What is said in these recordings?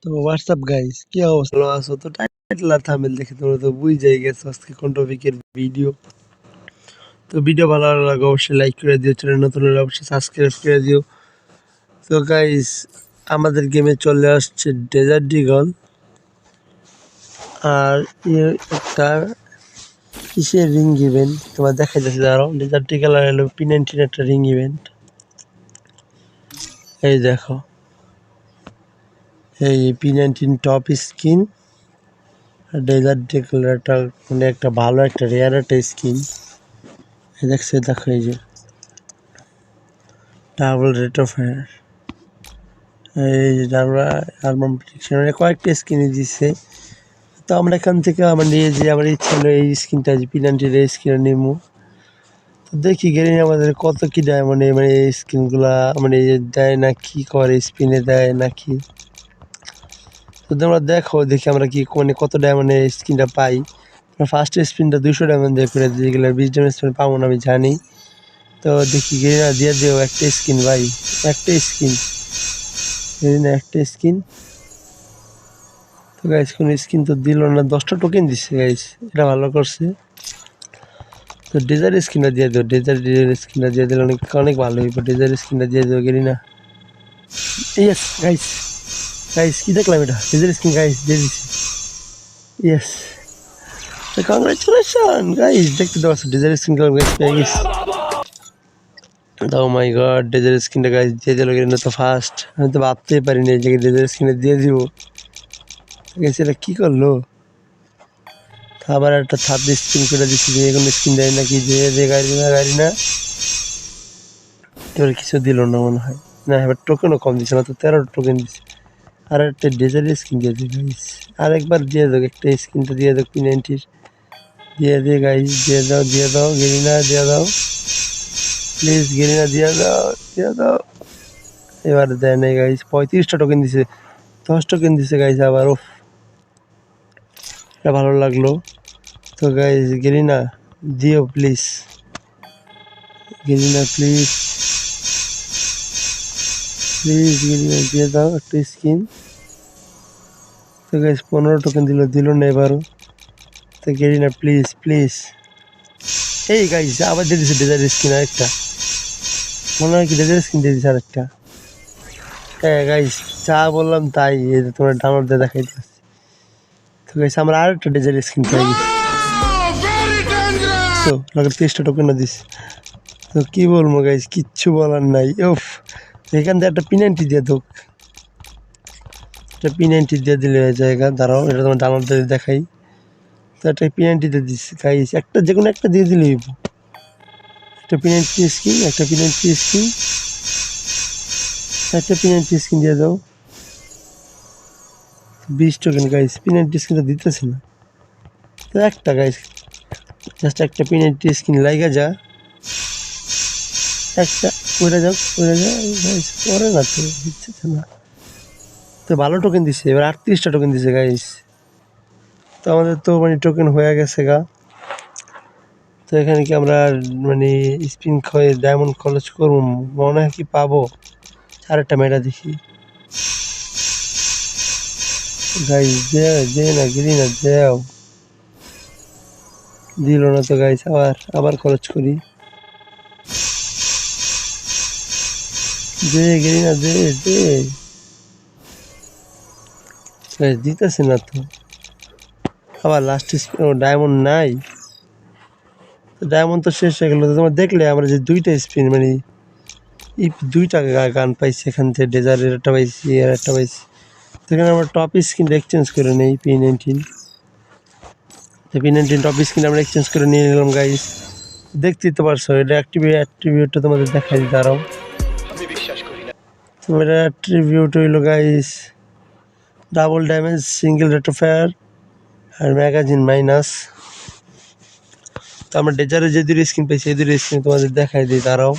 তো WhatsApp guys, কি অবস্থা? ভালো আছো তো? টাইটেল আর থাম্বনেল দেখে তোমরা তো বুঝেই গেছো আজকে কোন টপিকের ভিডিও। তো ভিডিও ভালো লাগলে অবশ্যই লাইক করে দিও, চ্যানেল নতুন হলে অবশ্যই সাবস্ক্রাইব করে দিও। তো গাইস, আমাদের গেমে চলে আসছে ডেজার্ট ডিগল আর একটা কিসের রিং ইভেন্ট তোমার দেখাই যাচ্ছে। দাঁড়াও, ডেজার্ট ডিগল আর হলো P19 একটা রিং ইভেন্ট। এই দেখো, এই P19 টপ স্কিন আর ডেজার্ট ডিগল একটা মানে একটা ভালো একটা রেয়ার একটা স্কিন। দেখো এই যে ডাবল রেট অফ ফায়ার, এই যে ডাবল আর্মার প্রোটেকশন, কয়েকটা স্কিনে দিচ্ছে। তো আমরা এখান থেকে মানে যে আমার ইচ্ছা হলো এই স্কিনটা যে P19 এই স্কিনটা নিবো। তো দেখি গেলে আমাদের কত কি দেয়, মানে মানে এই স্কিনগুলা মানে দেয় না কি করে, স্পিনে দেয় নাকি। তো তোমরা দেখো, দেখি আমরা কি মানে কত ডায়মন্ডে স্কিনটা পাই। ফার্স্ট স্পিনটা 200 ডায়মন্ড দিয়ে করে দিয়ে গেলে 20 ডায়মন্ড স্পিন পাবো না আমি জানি। তো দেখি গেরিনা দিয়ে দিও একটা স্কিন ভাই, একটা স্কিন গেরিনা, একটা স্কিন। তো গাইস কোনো স্কিন তো দিল না, 10টা টোকেন দিচ্ছে গাইস, এটা ভালো করছে। তো ডেজার্ট স্কিনটা দিয়ে দিও, ডেজার্ট স্কিনটা দিয়ে দিলে অনেক অনেক ভালো হইব। ডেজার্ট স্কিনটা দিয়ে দিও গেরিনা। ইয়েস গাইস, গাইস কি দেখলাম, এটা ডেজার্ট স্কিন গাইস দিয়ে দিচ্ছে। ইয়েস, কংগ্রাচুলেশন গাইস, দেখতে দেওয়া ডেজার্ট স্কিন গাইস পেয়ে গেছি। ও মাই গড, ডেজার্ট স্কিনটা গাইস দিয়ে দিল গেরিনা তো ফার্স্ট। আমি তো ভাবতেই পারিনি এই জায়গায় ডেজার্ট স্কিনটা দিয়ে দিব। এটা কি করলো? আবার একটা থার্ড স্কিন করে দিচ্ছি যে এখন স্কিন দেয় নাকি, যে গাড়ি না এবার কিছু দিল না মনে হয়। না, এবার টোকেনও কম দিচ্ছে না, তো 13 টোকেন দিচ্ছে। আর একটা ডেজার্ট স্কিন দিয়ে দিই গাইস, আরেকবার দিয়ে দাও একটা স্কিনটা দিয়ে দাও P90 দিয়ে দিয়ে গাইস, দিয়ে দাও গেরিনা, দিয়ে দাও প্লিজ গেরিনা, দিয়ে দাও দিয়ে দাও। এবার দেয় নাই গাইস, 35টা টোকেন দিছে, 10 টোকেন দিছে গাইস আবার। ওফ, এটা ভালো লাগলো। তো গাইস গেরিনা দিও please, Garena please please Garena দিয়ে দাও একটা স্কিন। তো গাইস 15 টোকেন দিল না এবারও। তো গেরিনা প্লিজ প্লিজ। এই গাইস আবার দিয়ে দিচ্ছে ডেজার্ট স্কিন আরেকটা, মনে হয় কি ডেজার্ট স্কিন দিয়ে দিচ্ছে আরেকটা। হ্যাঁ গাইস, যা বললাম তাই, এই যে তোমার ডাউনলোড দিয়ে দেখাই দিচ্ছি। তো গাইস আমরা আরেকটা ডেজার্ট স্কিন পেয়ে গেছি। তো লাগে 30টা টোকেনও দিচ্ছে। তো কি বলবো গাইস, কিচ্ছু বলার নাই। ওফ, এখান থেকে একটা P90 দিয়ে দোক, একটা P90 দিয়ে দিলে জায়গা। দাঁড়াও, এটা তোমার ডাউনলোড দিয়ে দেখাই। তো একটা P90 দিয়ে দিচ্ছি গাইস, একটা যে কোনো একটা দিয়ে দিলে হইব। একটা P90 স্কিন, একটা P90 স্কিন, একটা P90 স্কিন দিয়ে দাও। 20 টোকেন গাইস, P90 স্কিনটা দিতেছি না। তো একটা গাইস, জাস্ট একটা P90 স্কিন লাইগা যা, একটা উড়ে যাও গাইস, পরে না তো দিচ্ছে না। তো ভালো টোকেন দিচ্ছে, এবার 38টা টোকেন দিচ্ছে গাইস। তো আমাদের তো মানে টোকেন হয়ে গেছে গা। তো এখানে কি আমরা মানে স্পিন খেয়ে ডায়মন্ড খরচ করবো, মনে হয় কি পাবো। আরেকটা মেয়েটা দেখি গাইস, দে না গিরি না, দেও, দিল না তো গাইস, আবার খরচ করি, দে গিরি না, দে দে গাইস, দিতেছে না তো। আবার লাস্ট স্পিন, ডায়মন্ড নাই। ডায়মন্ড তো শেষ হয়ে গেল। তোমার দেখলে আমরা যে 2টা স্পিন মানে এই 2টা গান পাইছি এখান থেকে, ডেজার্টের একটা পাইছি আর একটা পাইছি। সেখানে আমরা টপ স্কিনটা এক্সচেঞ্জ করে নেই P19। তো P19 টপ স্কিন আমরা এক্সচেঞ্জ করে নিয়ে নিলাম গাইস। দেখতেই তো পারছো, এটা অ্যাট্রিবিউটটা তোমাদের দেখাই দাঁড়াও। তোমার অ্যাট্রিবিউট হইলো guys double damage, single rate of fire আর ম্যাগাজিন মাইনাস। তো আমরা ডেজারে যে 2 স্কিন পাইছি এই 2 স্কিন তোমাদের দেখাই দিই দাঁড়াও।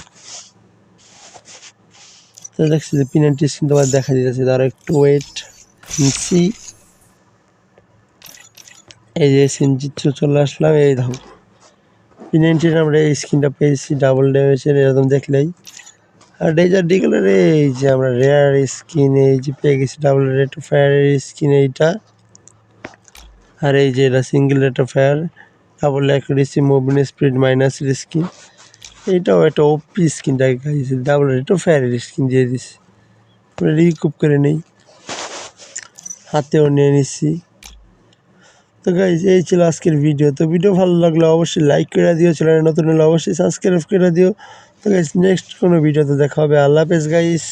তো দেখছি যে P90 স্কিন তোমাদের দেখা দিতেছে, দাঁড়াও একটু ওয়েট সি। এই যে সিনজিৎসু চলে আসলাম, এই দেখো P90 আমরা এই স্কিনটা পেয়েছি ডাবল ড্যামেজের, এরকম দেখলেই। আর ডেজার্ট ডিগলারে এই যে আমরা রেয়ার স্কিন এই যে পেয়ে গেছি ডাবল রেট অফ ফায়ারের স্কিন এইটা। আর এই যে এটা single rate of fire double accuracy movement speed মাইনাসের স্কিন। এইটাও একটা ওপি স্কিনটাকে খাইছে, ডাবল রেট অফ ফায়ারের স্কিন দিয়ে দিছি। আমরা রিকুপ করে নেই, হাতেও নিয়ে নিচ্ছি। তো গাইজ এই ছিল আজকের ভিডিও। তো ভিডিও ভালো লাগলে অবশ্যই লাইক করে দিও, চ্যানেলে নতুন হলে অবশ্যই সাবস্ক্রাইব করে দিও। তো গাইজ নেক্সট কোনো ভিডিওতে দেখা হবে। আল্লাহ হাফেজ গাইজ।